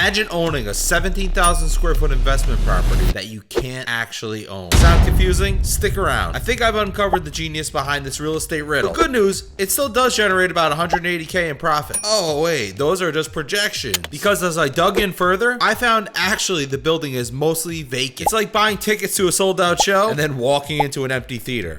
Imagine owning a 17,000 square foot investment property that you can't actually own. Sound confusing? Stick around. I think I've uncovered the genius behind this real estate riddle. But good news, it still does generate about 180K in profit. Oh wait, those are just projections. Because as I dug in further, I found actually the building is mostly vacant. It's like buying tickets to a sold out show and then walking into an empty theater.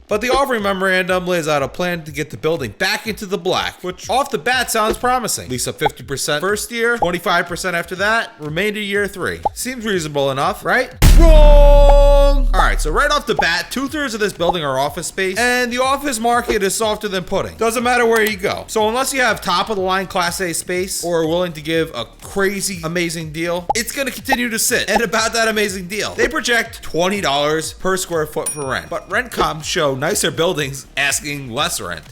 But the offering memorandum lays out a plan to get the building back into the black, which off the bat sounds promising. Lease up 50% first year, 25% after that, remainder year 3. Seems reasonable enough, right? Wrong! Alright, so right off the bat, 2/3 of this building are office space, and the office market is softer than pudding. Doesn't matter where you go. So unless you have top of the line Class A space, or are willing to give a crazy, amazing deal, it's gonna continue to sit. And about that amazing deal, they project $20 per square foot for rent. But rent comps show nicer buildings asking less rent.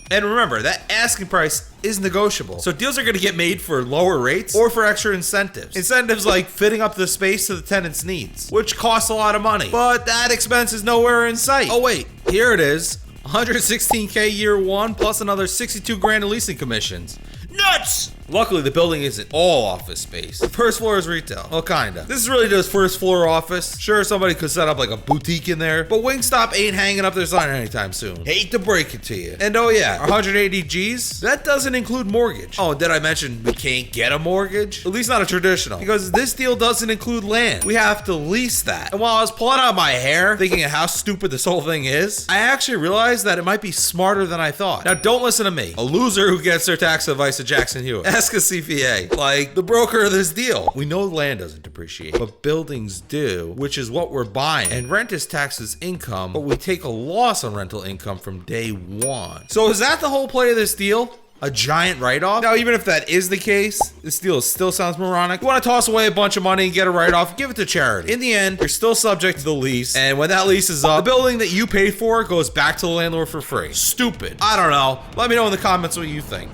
And remember, that asking price is negotiable. So deals are going to get made for lower rates or for extra incentives. Incentives like fitting up the space to the tenant's needs, which costs a lot of money. But that expense is nowhere in sight. Oh wait, here it is. 116K year 1 plus another 62 grand in leasing commissions. Nuts! Luckily, the building isn't all office space. The first floor is retail. Well, kinda. This is really just first floor office. Sure, somebody could set up like a boutique in there, but Wingstop ain't hanging up their sign anytime soon. Hate to break it to you. And oh yeah, 180 G's? That doesn't include mortgage. Oh, did I mention we can't get a mortgage? At least not a traditional, because this deal doesn't include land. We have to lease that. And while I was pulling out my hair, thinking of how stupid this whole thing is, I actually realized that it might be smarter than I thought. Now, don't listen to me, a loser who gets their tax advice at Jackson Hewitt. Ask a CPA, like the broker of this deal. We know land doesn't depreciate, but buildings do, which is what we're buying. And rent is taxed as income, but we take a loss on rental income from day 1. So is that the whole play of this deal? A giant write-off? Now, even if that is the case, this deal still sounds moronic. You want to toss away a bunch of money and get a write-off, give it to charity. In the end, you're still subject to the lease, and when that lease is up, the building that you paid for goes back to the landlord for free. Stupid. I don't know. Let me know in the comments what you think.